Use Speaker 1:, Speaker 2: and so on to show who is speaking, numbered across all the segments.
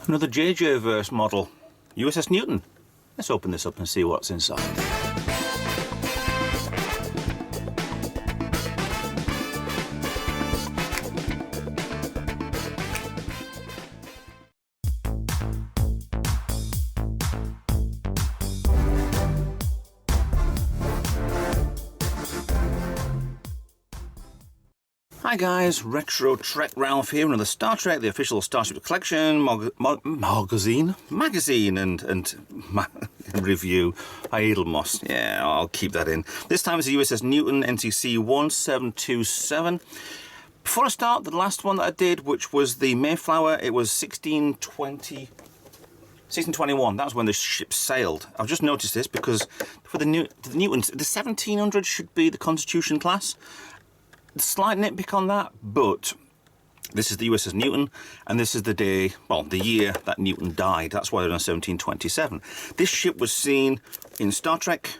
Speaker 1: Another JJ-verse model, USS Newton. Let's open this up and see what's inside. Hi guys, Retro Trek Ralph here, another Star Trek, the official Starship collection, magazine and review by Eaglemoss. Yeah, I'll keep that in. This time it's the USS Newton, NCC 1727. Before I start, the last one that I did, which was the Mayflower, it was 1621. That was when the ship sailed. I've just noticed this because for the Newtons, the 1700 should be the Constitution class. Slight nitpick on that, but this is the USS Newton, and this is the day, well, the year that Newton died. That's why they're on 1727. This ship was seen in Star Trek,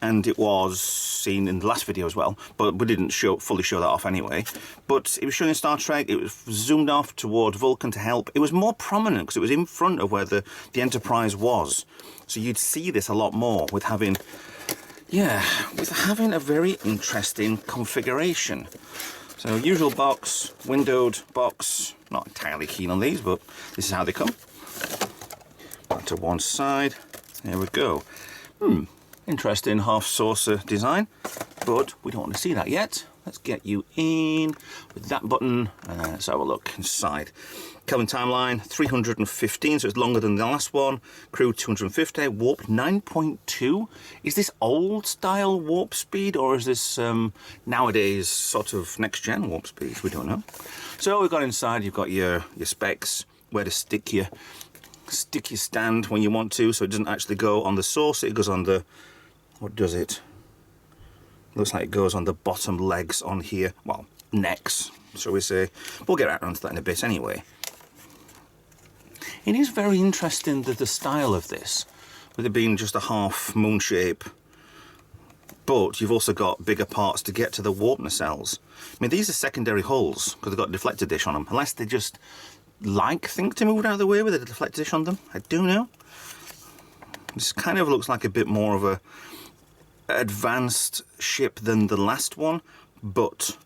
Speaker 1: and it was seen in the last video as well, but we didn't fully show that off anyway. But it was shown in Star Trek. It was zoomed off toward Vulcan to help. It was more prominent because it was in front of where the Enterprise was. So you'd see this a lot more with having... yeah, with having a very interesting configuration. So usual box, windowed box, not entirely keen on these, but this is how they come. Back to one side, there we go. Interesting half saucer design, but we don't want to see that yet. Let's get you in with that button, and let's have a look inside. Kelvin timeline 315, so it's longer than the last one. Crew 250, warp 9.2. Is this old style warp speed, or is this nowadays sort of next gen warp speed? We don't know. So we've got inside, you've got your specs, where to stick your stand when you want to, so it doesn't actually go on the saucer, it goes on the, what does it? Looks like it goes on the bottom legs on here, well, necks, shall we say. We'll get around to that in a bit anyway. It is very interesting the style of this, with it being just a half moon shape, but you've also got bigger parts to get to the warp nacelles. I mean, these are secondary hulls because they've got a deflector dish on them, unless they just like things to move out of the way with a deflector dish on them. I don't know. This kind of looks like a bit more of a advanced ship than the last one, but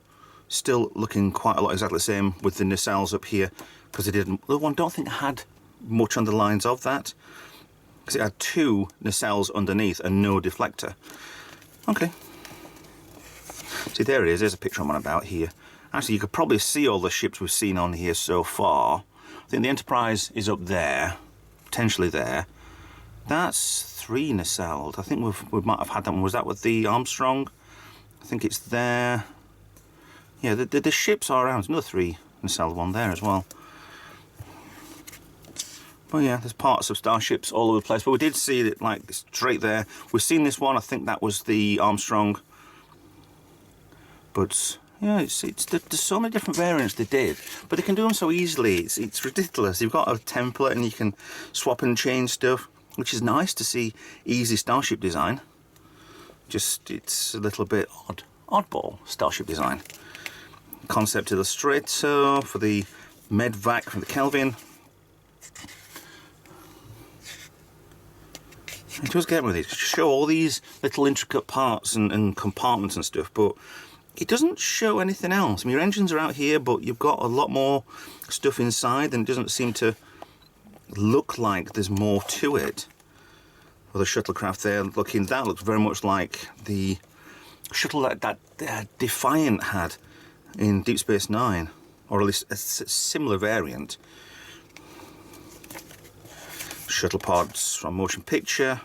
Speaker 1: still looking quite a lot exactly the same with the nacelles up here, because the one don't think had much on the lines of that, because it had two nacelles underneath and no deflector. Okay, see, there it is. There's a picture I'm on about here. Actually, you could probably see all the ships we've seen on here so far. I think the Enterprise is up there, potentially there. That's 3 nacelled. I think we might have had that one. Was that with the Armstrong? I think it's there. Yeah, the ships are around. There's another 3 nacelled one there as well. But yeah, there's parts of Starships all over the place. But we did see it like straight there. We've seen this one. I think that was the Armstrong. But yeah, there's so many different variants they did, but they can do them so easily. It's ridiculous. You've got a template and you can swap and change stuff, which is nice to see easy Starship design. Just, it's a little bit oddball Starship design. Concept illustrator for the medvac from the Kelvin. It does get with these, to show all these little intricate parts and compartments and stuff, but it doesn't show anything else. I mean, your engines are out here, but you've got a lot more stuff inside, and it doesn't seem to look like there's more to it. Well, the shuttlecraft there, that looks very much like the shuttle that Defiant had in Deep Space Nine, or at least a similar variant. Shuttle pods from Motion Picture,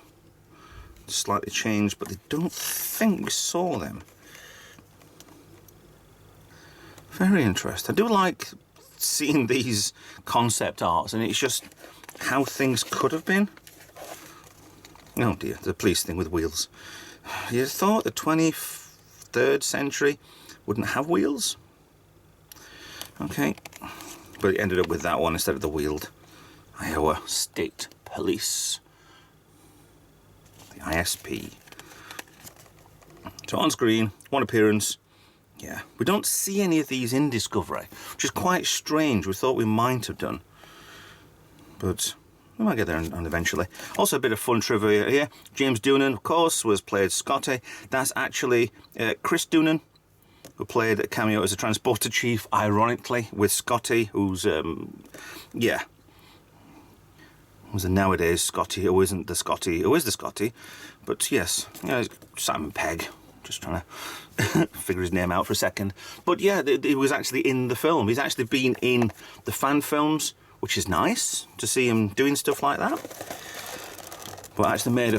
Speaker 1: slightly changed, but I don't think we saw them. Very interesting. I do like seeing these concept arts, and it's just how things could have been. Oh dear, the police thing with wheels. You thought the 23rd century wouldn't have wheels? Okay, but it ended up with that one instead of the wheeled. Iowa State Police, the ISP. So on screen, one appearance. Yeah, we don't see any of these in Discovery, which is quite strange. We thought we might have done. but we might get there and eventually. Also, a bit of fun trivia here. James Doonan, of course, played Scotty. That's actually Chris Doonan, who played a cameo as a transporter chief, ironically, with Scotty, who's, yeah, was a nowadays Scotty, who isn't the Scotty, who is the Scotty. But yes, yeah, Simon Pegg. Just trying to figure his name out for a second. But yeah, he was actually in the film. He's actually been in the fan films, which is nice to see him doing stuff like that. But actually made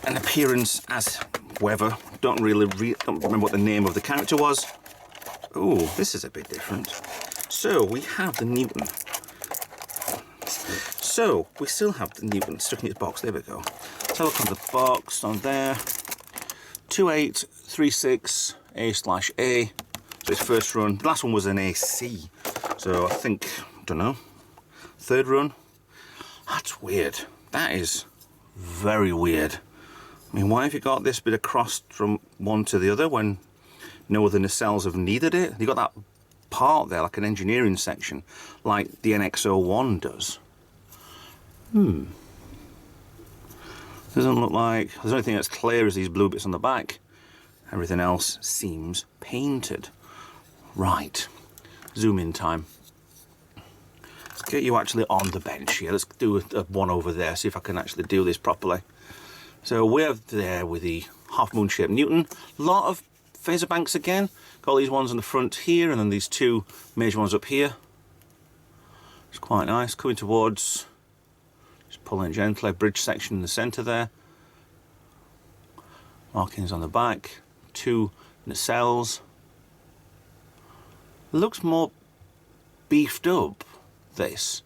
Speaker 1: an appearance as whoever. Don't remember what the name of the character was. Oh, this is a bit different. So we have the Newton. So we still have the Newton stuck in its box. There we go. Let's have a look on the box on there. 2836A/A. So its first run. The last one was an AC. So I think, don't know, third run. That's weird. That is very weird. I mean, why have you got this bit of cross from one to the other when no other nacelles have needed it? You got that part there, like an engineering section, like the NX-01 does. Doesn't look like there's anything that's clear as these blue bits on the back. Everything else seems painted. Right. Zoom in time. Let's get you actually on the bench here. Let's do a one over there, see if I can actually do this properly. So we're there with the half moon shaped Newton. A lot of phaser banks again. Got these ones on the front here and then these two major ones up here. It's quite nice. Coming towards, just pulling gently, bridge section in the centre there. Markings on the back. Two nacelles. Looks more beefed up, this,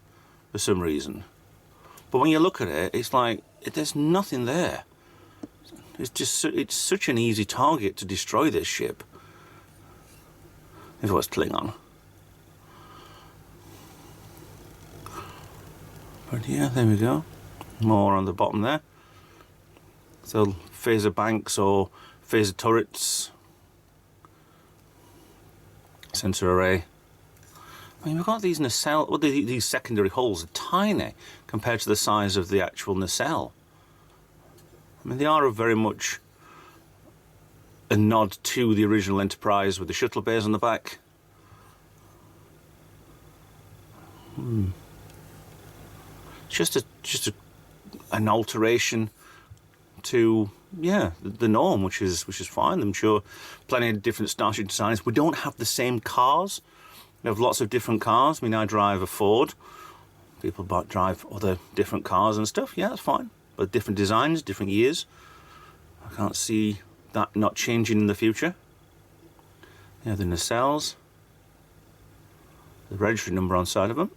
Speaker 1: for some reason. But when you look at it, it's like, there's nothing there. It's such an easy target to destroy this ship. If it was Klingon. But yeah, there we go. More on the bottom there. So phaser banks or phaser turrets. Sensor array. I mean, we've got these nacelle, well, these secondary holes are tiny compared to the size of the actual nacelle. I mean, they are very much a nod to the original Enterprise with the shuttle bays on the back. Just an alteration to, yeah, the norm, which is fine. I'm sure plenty of different Starship designs. We don't have the same cars. We have lots of different cars. I mean, I drive a Ford. People drive other different cars and stuff. Yeah, that's fine. But different designs, different years. I can't see that not changing in the future. Yeah, the nacelles. The registry number on side of them.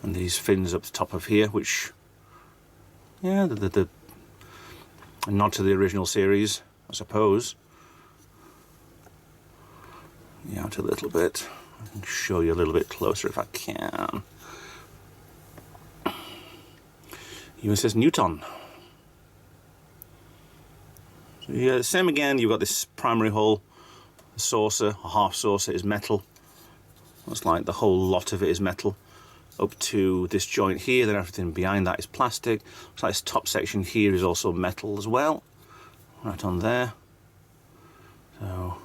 Speaker 1: And these fins up the top of here, which, yeah, a nod to the original series, I suppose. Yeah, out a little bit. I can show you a little bit closer if I can. USS Newton. So yeah, same again, you've got this primary hull. The saucer, or half saucer, is metal. Looks like the whole lot of it is metal. Up to this joint here, then everything behind that is plastic. Looks like this top section here is also metal as well. Right on there. So,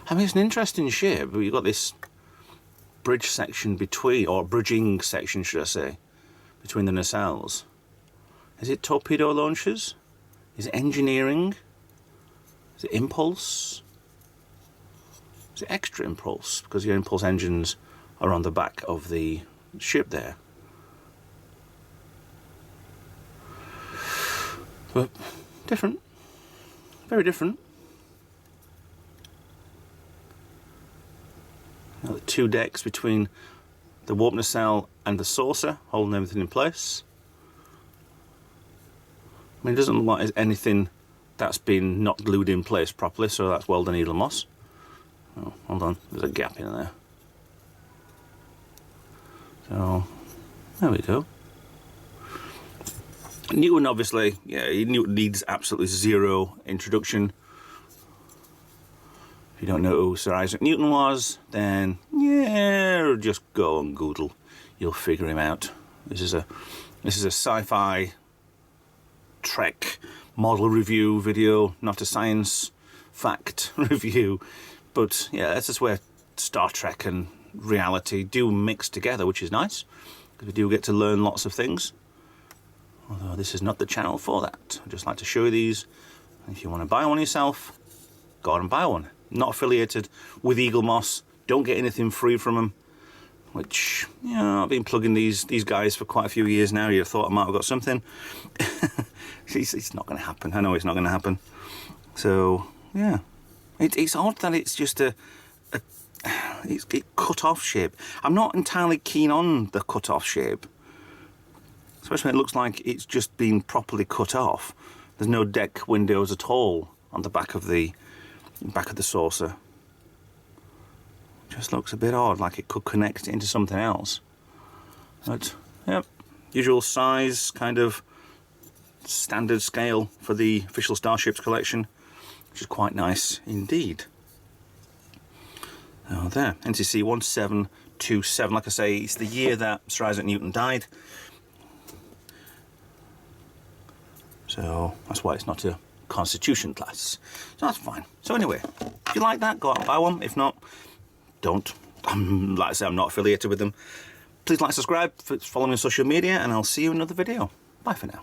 Speaker 1: I mean, it's an interesting shape, but you've got this bridge section between, or bridging section, should I say, between the nacelles. Is it torpedo launchers? Is it engineering? Is it impulse? Is it extra impulse? Because your impulse engines are on the back of the ship there. But different. Very different. Now the two decks between the warp nacelle and the saucer, holding everything in place. I mean, it doesn't look like there's anything that's been not glued in place properly, so that's well done, Eaglemoss. Oh, hold on, there's a gap in there. So, there we go. Newton, obviously, yeah, Newton needs absolutely zero introduction. If you don't know who Sir Isaac Newton was, then, yeah, or just go and Google. You'll figure him out. This is a sci-fi Trek model review video, not a science fact review. But yeah, that's just where Star Trek and reality do mix together, which is nice, because we do get to learn lots of things. Although this is not the channel for that. I just like to show you these. If you want to buy one yourself, go out and buy one. Not affiliated with Eaglemoss. Don't get anything free from them. Which, you know, I've been plugging these guys for quite a few years now. You'd have thought I might have got something. It's not going to happen. I know it's not going to happen. So, yeah. It's odd that it's just a cut-off shape. I'm not entirely keen on the cut-off shape. Especially when it looks like it's just been properly cut off. There's no deck windows at all on the back of the saucer. Just looks a bit odd, like it could connect into something else. But, yep, usual size, kind of standard scale for the official Starships collection, which is quite nice indeed. Oh, there, NCC 1727. Like I say, it's the year that Sir Isaac Newton died. So that's why it's not a Constitution class. So that's fine. So anyway, if you like that, go out and buy one. If not, don't. Like I say, I'm not affiliated with them. Please like, subscribe, follow me on social media, and I'll see you in another video. Bye for now.